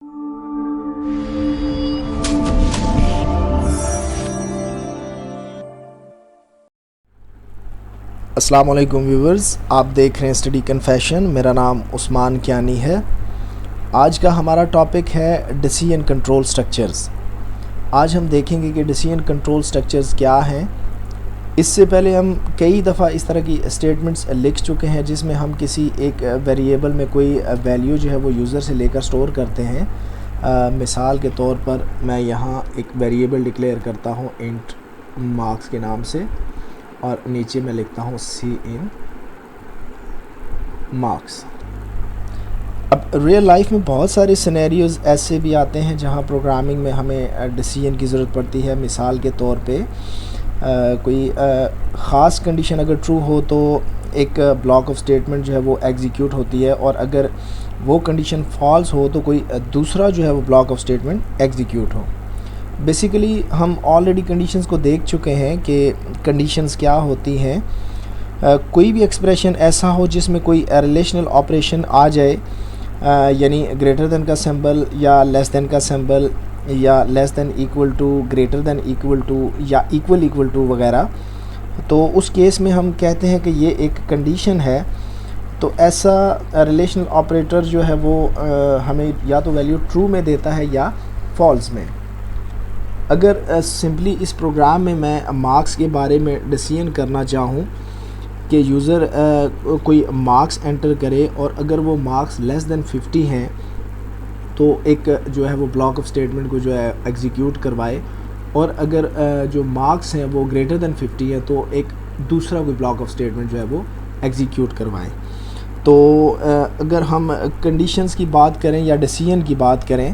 अस्सलाम वालेकुम व्यूवर्स, आप देख रहे हैं स्टडी कन्फेशन। मेरा नाम उस्मान कियानी है। आज का हमारा टॉपिक है डिसीजन कंट्रोल स्ट्रक्चर्स। आज हम देखेंगे कि डिसीजन कंट्रोल स्ट्रक्चर्स क्या हैं। इससे पहले हम कई दफ़ा इस तरह की स्टेटमेंट्स लिख चुके हैं जिसमें हम किसी एक वेरिएबल में कोई वैल्यू जो है वो यूज़र से लेकर स्टोर करते हैं। मिसाल के तौर पर मैं यहाँ एक वेरिएबल डिक्लेयर करता हूँ इंट मार्क्स के नाम से, और नीचे मैं लिखता हूँ सी इन मार्क्स। अब रियल लाइफ में बहुत सारे सिनेरियोज़ ऐसे भी आते हैं जहाँ प्रोग्रामिंग में हमें डिसीजन की ज़रूरत पड़ती है। मिसाल के तौर पे कोई ख़ास कंडीशन अगर ट्रू हो तो एक ब्लॉक ऑफ स्टेटमेंट जो है वो एग्जीक्यूट होती है, और अगर वो कंडीशन फॉल्स हो तो कोई दूसरा जो है वो ब्लॉक ऑफ स्टेटमेंट एग्जीक्यूट हो। बेसिकली हम ऑलरेडी कंडीशंस को देख चुके हैं कि कंडीशंस क्या होती हैं। कोई भी एक्सप्रेशन ऐसा हो जिसमें कोई रिलेशनल ऑपरेशन आ जाए, यानी ग्रेटर देन का सिंबल या लेस देन का सिंबल या less than equal to, greater than equal to या इक्वल टू वगैरह, तो उस केस में हम कहते हैं कि ये एक कंडीशन है। तो ऐसा रिलेशनल ऑपरेटर जो है वो हमें या तो वैल्यू ट्रू में देता है या फॉल्स में। अगर सिंपली इस प्रोग्राम में मैं मार्क्स के बारे में डिसीजन करना चाहूँ कि यूज़र कोई मार्क्स एंटर करे और अगर वो मार्क्स लेस देन 50 हैं तो एक जो है वो ब्लॉक ऑफ स्टेटमेंट को जो है एग्जीक्यूट करवाए, और अगर जो मार्क्स हैं वो ग्रेटर देन 50 हैं तो एक दूसरा कोई ब्लॉक ऑफ स्टेटमेंट जो है वो एग्जीक्यूट करवाएं। तो अगर हम कंडीशंस की बात करें या डिसीजन की बात करें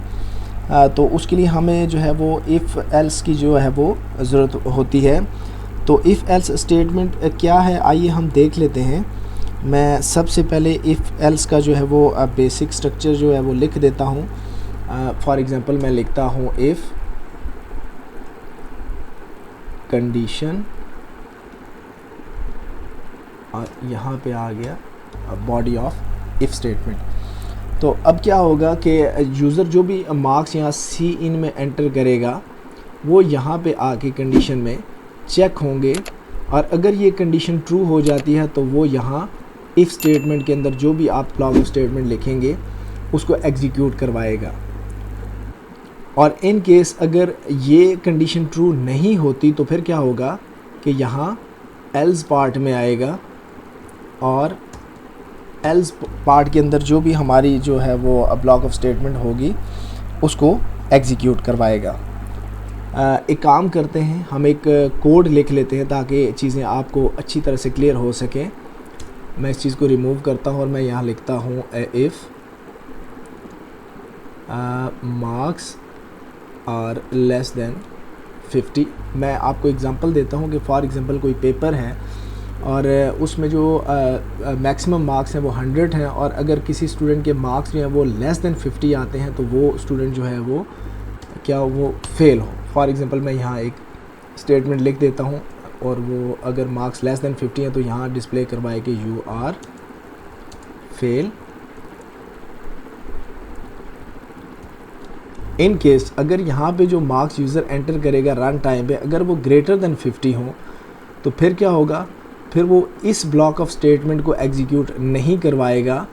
तो उसके लिए हमें जो है वो इफ़ एल्स की जो है वो ज़रूरत होती है। तो इफ़ एल्स स्टेटमेंट क्या है, आइए हम देख लेते हैं। मैं सबसे पहले इफ़ एल्स का जो है वो बेसिक स्ट्रक्चर जो है वो लिख देता हूँ। फॉर एग्ज़ाम्पल मैं लिखता हूँ इफ़ कंडीशन, और यहाँ पे आ गया बॉडी ऑफ इफ़ स्टेटमेंट। तो अब क्या होगा कि यूज़र जो भी मार्क्स यहाँ सी इन में एंटर करेगा वो यहाँ पे आके कंडीशन में चेक होंगे, और अगर ये कंडीशन ट्रू हो जाती है तो वो यहाँ इफ़ स्टेटमेंट के अंदर जो भी आप ब्लॉक ऑफ स्टेटमेंट लिखेंगे उसको एग्जीक्यूट करवाएगा। और इन केस अगर ये कंडीशन ट्रू नहीं होती तो फिर क्या होगा कि यहाँ एल्स पार्ट में आएगा, और एल्स पार्ट के अंदर जो भी हमारी जो है वो ब्लॉक ऑफ स्टेटमेंट होगी उसको एग्जीक्यूट करवाएगा। एक काम करते हैं, हम एक कोड लिख लेते हैं ताकि चीज़ें आपको अच्छी तरह से क्लियर हो सकें। मैं इस चीज़ को रिमूव करता हूँ और मैं यहाँ लिखता हूँ if marks are less than 50। मैं आपको एग्जांपल देता हूँ कि फॉर एग्ज़ाम्पल कोई पेपर है और उसमें जो मैक्सिमम मार्क्स हैं वो 100 हैं, और अगर किसी स्टूडेंट के मार्क्स जो हैं वो लेस देन 50 आते हैं तो वो स्टूडेंट जो है वो क्या वो फेल हो। फॉर एग्ज़ाम्पल मैं यहाँ एक स्टेटमेंट लिख देता हूँ, और वो अगर मार्क्स लेस देन 50 हैं तो यहाँ डिस्प्ले करवाए कि you are fail. In case अगर यहाँ पे जो मार्क्स यूज़र एंटर करेगा रन टाइम पे अगर वो ग्रेटर देन 50 हो तो फिर क्या होगा, फिर वो इस ब्लॉक ऑफ स्टेटमेंट को एग्जीक्यूट नहीं करवाएगा,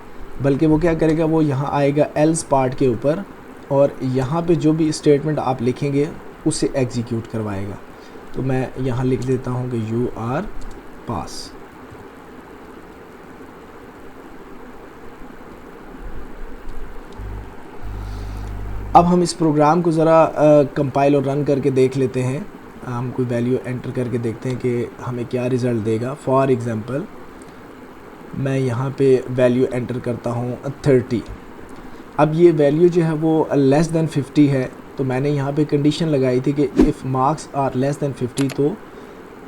बल्कि वो क्या करेगा, वो यहाँ आएगा एल्स पार्ट के ऊपर और यहाँ पे जो भी स्टेटमेंट आप लिखेंगे उसे एग्जीक्यूट करवाएगा। तो मैं यहाँ लिख देता हूँ कि यू आर पास। अब हम इस प्रोग्राम को ज़रा कंपाइल और रन करके देख लेते हैं। हम कोई वैल्यू एंटर करके देखते हैं कि हमें क्या रिज़ल्ट देगा। फॉर एग्ज़ाम्पल मैं यहाँ पे वैल्यू एंटर करता हूँ 30। अब ये वैल्यू जो है वो लेस दैन 50 है, तो मैंने यहाँ पे कंडीशन लगाई थी कि if marks are less than 50 तो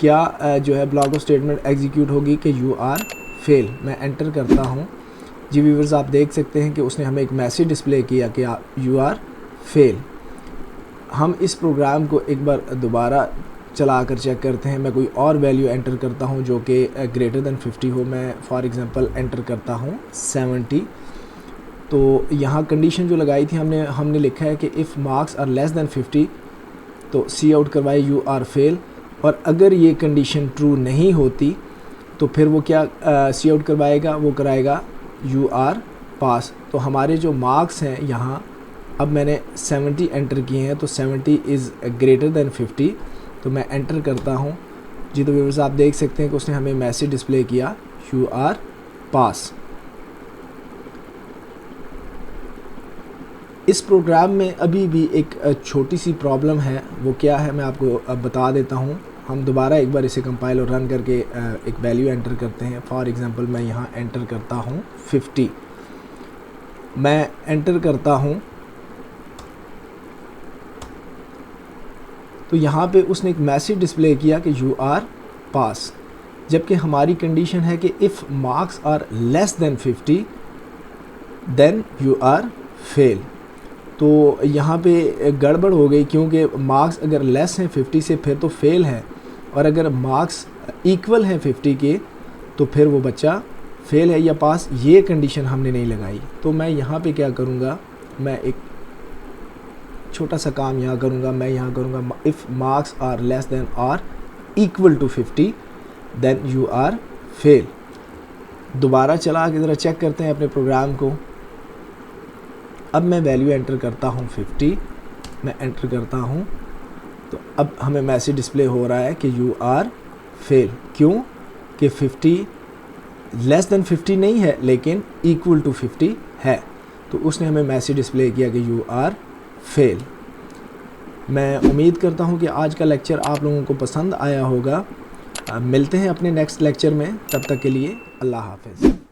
क्या जो है ब्लॉक ऑफ स्टेटमेंट एग्जीक्यूट होगी कि यू आर फेल। मैं एंटर करता हूँ। जी व्यूअर्स, आप देख सकते हैं कि उसने हमें एक मैसेज डिस्प्ले किया कि यू आर फेल। हम इस प्रोग्राम को एक बार दोबारा चला कर चेक करते हैं। मैं कोई और वैल्यू एंटर करता हूं जो कि ग्रेटर दैन 50 हो। मैं फॉर एग्ज़ाम्पल एंटर करता हूं 70। तो यहाँ कंडीशन जो लगाई थी हमने लिखा है कि if marks are less than 50 तो सी आउट करवाए यू आर फेल, और अगर ये कंडीशन ट्रू नहीं होती तो फिर वो क्या सी आउट करवाएगा, वो कराएगा यू आर पास। तो हमारे जो मार्क्स हैं यहाँ, अब मैंने 70 एंटर किए हैं, तो 70 इज़ ग्रेटर दैन 50, तो मैं एंटर करता हूँ जी। तो व्यूअर्स आप देख सकते हैं कि उसने हमें मैसेज डिस्प्ले किया यू आर पास। इस प्रोग्राम में अभी भी एक छोटी सी प्रॉब्लम है, वो क्या है मैं आपको अब बता देता हूँ। हम दोबारा एक बार इसे कंपाइल और रन करके एक वैल्यू एंटर करते हैं। फॉर एग्ज़ाम्पल मैं यहाँ एंटर करता हूँ 50, मैं एंटर करता हूँ तो यहाँ पे उसने एक मैसेज डिस्प्ले किया कि यू आर पास, जबकि हमारी कंडीशन है कि if marks are less than 50 then you are fail. तो यहाँ पे गड़बड़ हो गई, क्योंकि मार्क्स अगर लेस हैं 50 से फिर तो फेल है, और अगर मार्क्स इक्वल हैं 50 के तो फिर वो बच्चा फेल है या पास, ये कंडीशन हमने नहीं लगाई। तो मैं यहाँ पे क्या करूँगा, मैं एक छोटा सा काम यहाँ करूँगा। मैं यहाँ करूँगा if marks are less than or equal to 50 then you are fail. दोबारा चला के ज़रा चेक करते हैं अपने प्रोग्राम को। अब मैं वैल्यू एंटर करता हूँ 50, मैं एंटर करता हूँ तो अब हमें मैसेज डिस्प्ले हो रहा है कि यू आर फेल। क्यों कि 50 लेस देन 50 नहीं है लेकिन इक्वल टू 50 है, तो उसने हमें मैसेज डिस्प्ले किया कि यू आर फेल। मैं उम्मीद करता हूँ कि आज का लेक्चर आप लोगों को पसंद आया होगा। मिलते हैं अपने नेक्स्ट लेक्चर में, तब तक के लिए अल्लाह हाफ़िज़।